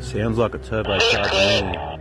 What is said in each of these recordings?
Sounds like a turbocharged Mini.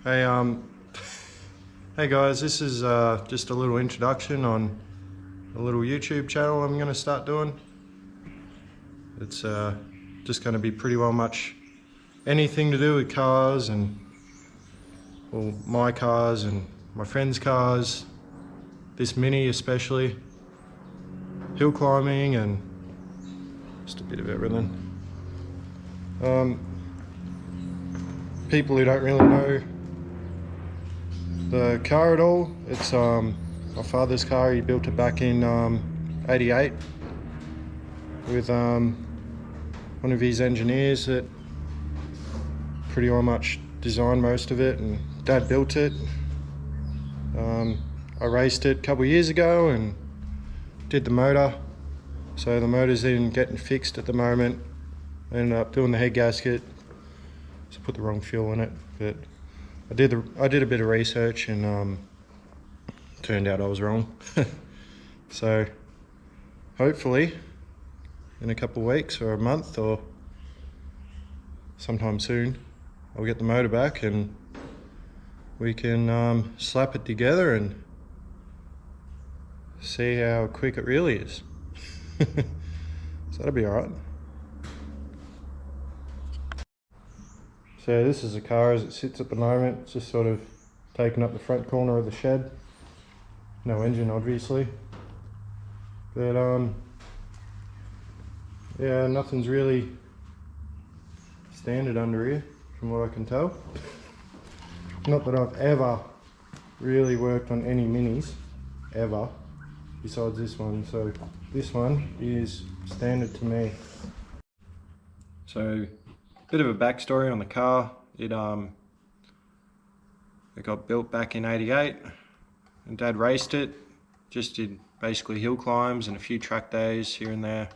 Hey, hey guys, this is just a little introduction on a little YouTube channel I'm going to start doing. It's just going to be pretty well much anything to do with cars and, well, my cars and my friends' cars, this Mini especially, hill climbing and just a bit of everything. People who don't really know the car at all, it's my father's car. He built it back in '88 with one of his engineers that pretty much designed most of it, and Dad built it. I raced it a couple of years ago and did the motor, so the motor's in getting fixed at the moment. I ended up doing the head gasket, so I put the wrong fuel in it, but I did a bit of research and turned out I was wrong. So hopefully in a couple of weeks or a month or sometime soon, I'll get the motor back and we can slap it together and see how quick it really is. So that'll be alright. So this is the car as it sits at the moment. It's just sort of taking up the front corner of the shed. No engine, obviously. But yeah, nothing's really standard under here, from what I can tell. Not that I've ever really worked on any Minis, ever, besides this one. So this one is standard to me. So, bit of a backstory on the car. It got built back in '88 and Dad raced it. Just did basically hill climbs and a few track days here and there.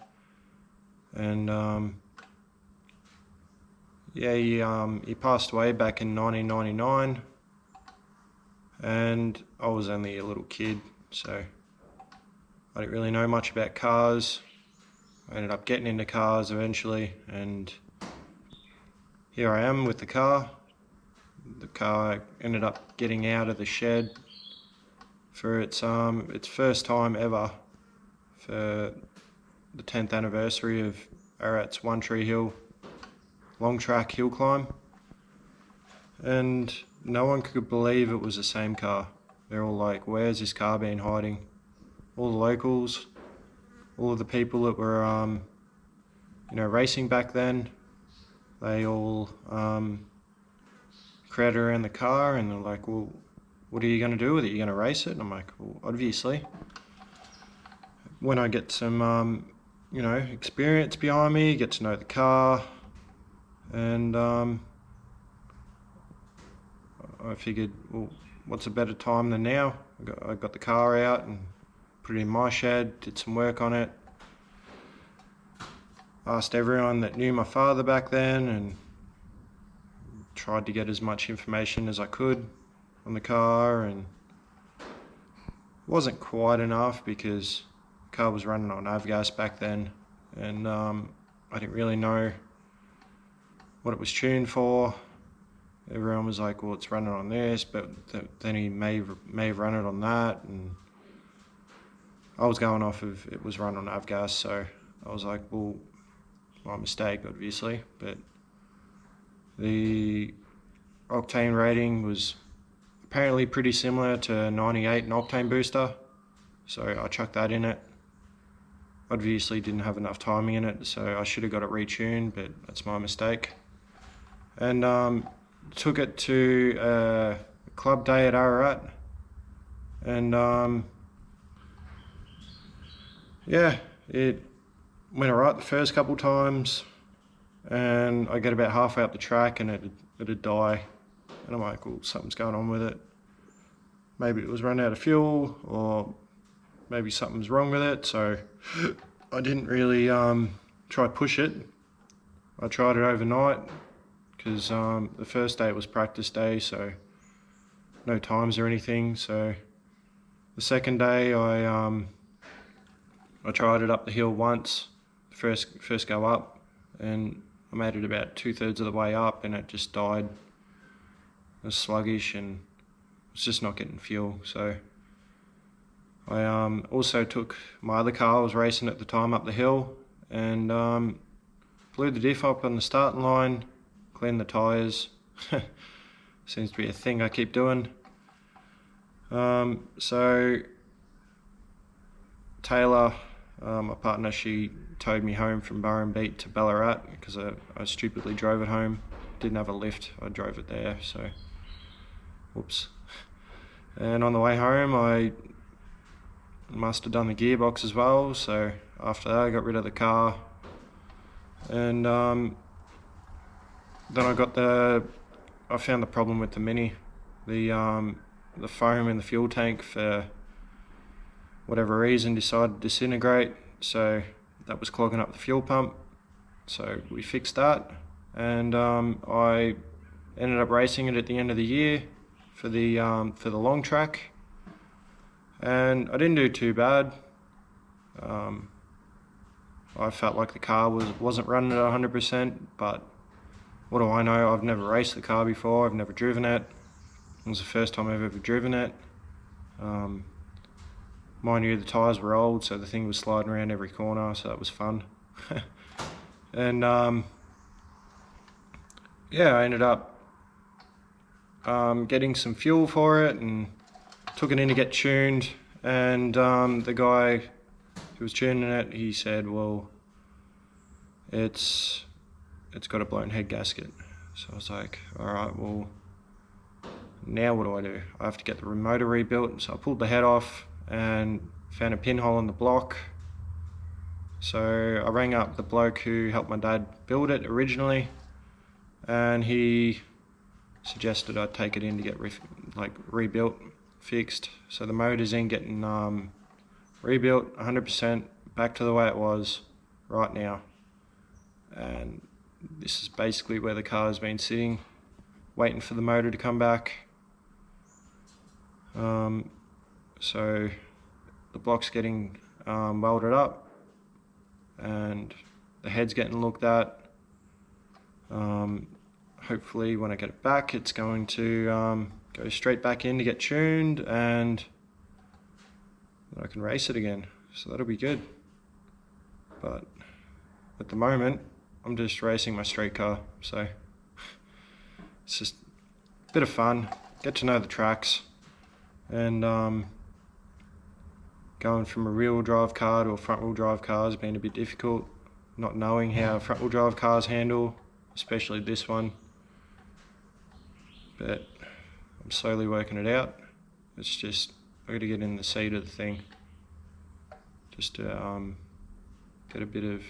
And yeah, he passed away back in 1999 and I was only a little kid, so I didn't really know much about cars. I ended up getting into cars eventually, and here I am with the car. The car ended up getting out of the shed for its first time ever for the 10th anniversary of Arat's One Tree Hill long track hill climb, and no one could believe it was the same car. They're all like, where's this car been hiding? All the locals, all of the people that were racing back then, they all crowded around the car and they're like, well, what are you going to do with it? You're going to race it? And I'm like, well, obviously. When I get some, experience behind me, get to know the car, and I figured, well, what's a better time than now? I got the car out and put it in my shed, did some work on it. Asked everyone that knew my father back then and tried to get as much information as I could on the car, and it wasn't quite enough because the car was running on avgas back then, and I didn't really know what it was tuned for. Everyone was like, well, it's running on this, but then he may have run it on that, and I was going off of it was run on avgas, so I was like, well, my mistake, obviously. But octane rating was apparently pretty similar to 98 an octane booster, so I chucked that in it. Obviously didn't have enough timing in it, so I should have got it retuned, but that's my mistake. And took it to a club day at Ararat, and yeah, it went alright the first couple times, and I get about halfway up the track and it'd die, and I'm like, well, something's going on with it. Maybe it was run out of fuel, or maybe something's wrong with it. So I didn't really try push it. I tried it overnight because the first day was practice day, so no times or anything. So the second day I tried it up the hill once, first go up, and I made it about 2/3 of the way up and it just died. It was sluggish and was just not getting fuel. So I also took my other car, I was racing at the time, up the hill, and blew the diff up on the starting line, cleaned the tyres. Seems to be a thing I keep doing. So Taylor, my partner, she towed me home from Burrumbeet to Ballarat because I stupidly drove it home. Didn't have a lift, I drove it there, so whoops. And on the way home I must have done the gearbox as well, so after that I got rid of the car, and then I found the problem with the Mini. The foam in the fuel tank, for whatever reason, decided to disintegrate, so that was clogging up the fuel pump. So we fixed that, and I ended up racing it at the end of the year for the long track, and I didn't do too bad. I felt like the car wasn't running at 100%, but what do I know? I've never raced the car before, I've never driven it. It was the first time I've ever driven it. Mind you, the tyres were old, so the thing was sliding around every corner, so that was fun. And yeah, I ended up getting some fuel for it and took it in to get tuned, and the guy who was tuning it, he said, well, it's got a blown head gasket. So I was like, alright, well, now what do? I have to get the motor rebuilt. So I pulled the head off and found a pinhole in the block. So I rang up the bloke who helped my dad build it originally, and he suggested I take it in to get rebuilt, fixed. So the motor's in, getting rebuilt 100%, back to the way it was right now. And this is basically where the car has been sitting, waiting for the motor to come back. So the block's getting welded up, and the head's getting looked at. Hopefully when I get it back, it's going to go straight back in to get tuned, and I can race it again, so that'll be good. But at the moment I'm just racing my street car, so it's just a bit of fun, get to know the tracks, and going from a rear-wheel drive car to a front-wheel drive car has been a bit difficult, not knowing how front-wheel drive cars handle, especially this one. But I'm slowly working it out. It's just, I got to get in the seat of the thing, just to get a bit of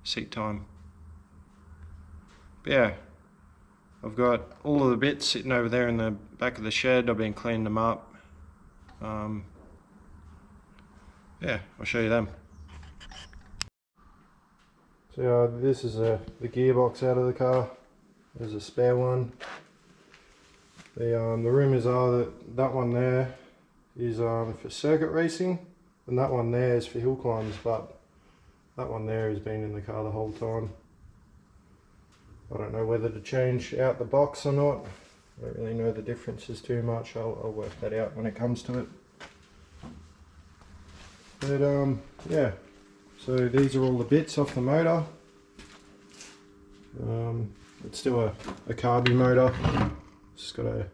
seat time. But yeah, I've got all of the bits sitting over there in the back of the shed. I've been cleaning them up. Yeah, I'll show you them. So this is the gearbox out of the car. There's a spare one. The rumours are that one there is for circuit racing, and that one there is for hill climbs, but that one there has been in the car the whole time. I don't know whether to change out the box or not. I don't really know the differences too much. I'll work that out when it comes to it. But yeah, so these are all the bits off the motor. It's still a carby motor, It's got a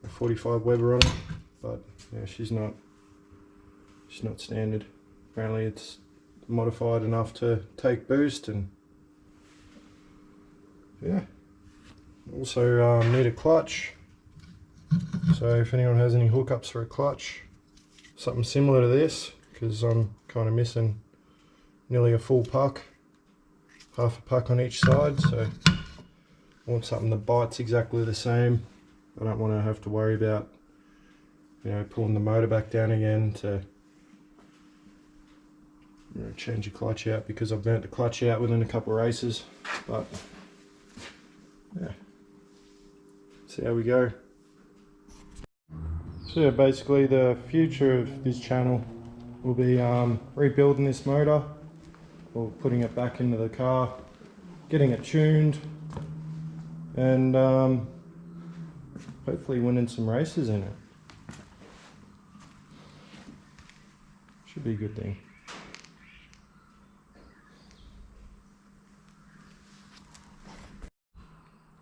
45 Weber on it, but yeah, she's not standard. Apparently it's modified enough to take boost, and yeah. Also need a clutch, so if anyone has any hookups for a clutch, something similar to this, because I'm kind of missing nearly a full puck, half a puck on each side, so I want something that bites exactly the same. I don't want to have to worry about, you know, pulling the motor back down again to, you know, change the clutch out, because I've burnt the clutch out within a couple of races. But yeah, see how we go. So yeah, basically the future of this channel will be rebuilding this motor, or putting it back into the car, getting it tuned, and hopefully winning some races in it. Should be a good thing.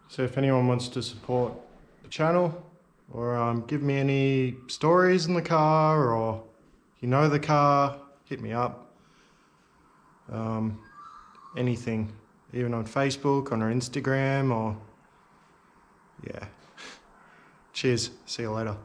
So if anyone wants to support the channel, or give me any stories in the car, or you know the car, hit me up. Anything, even on Facebook, on our Instagram, or yeah. Cheers, see you later.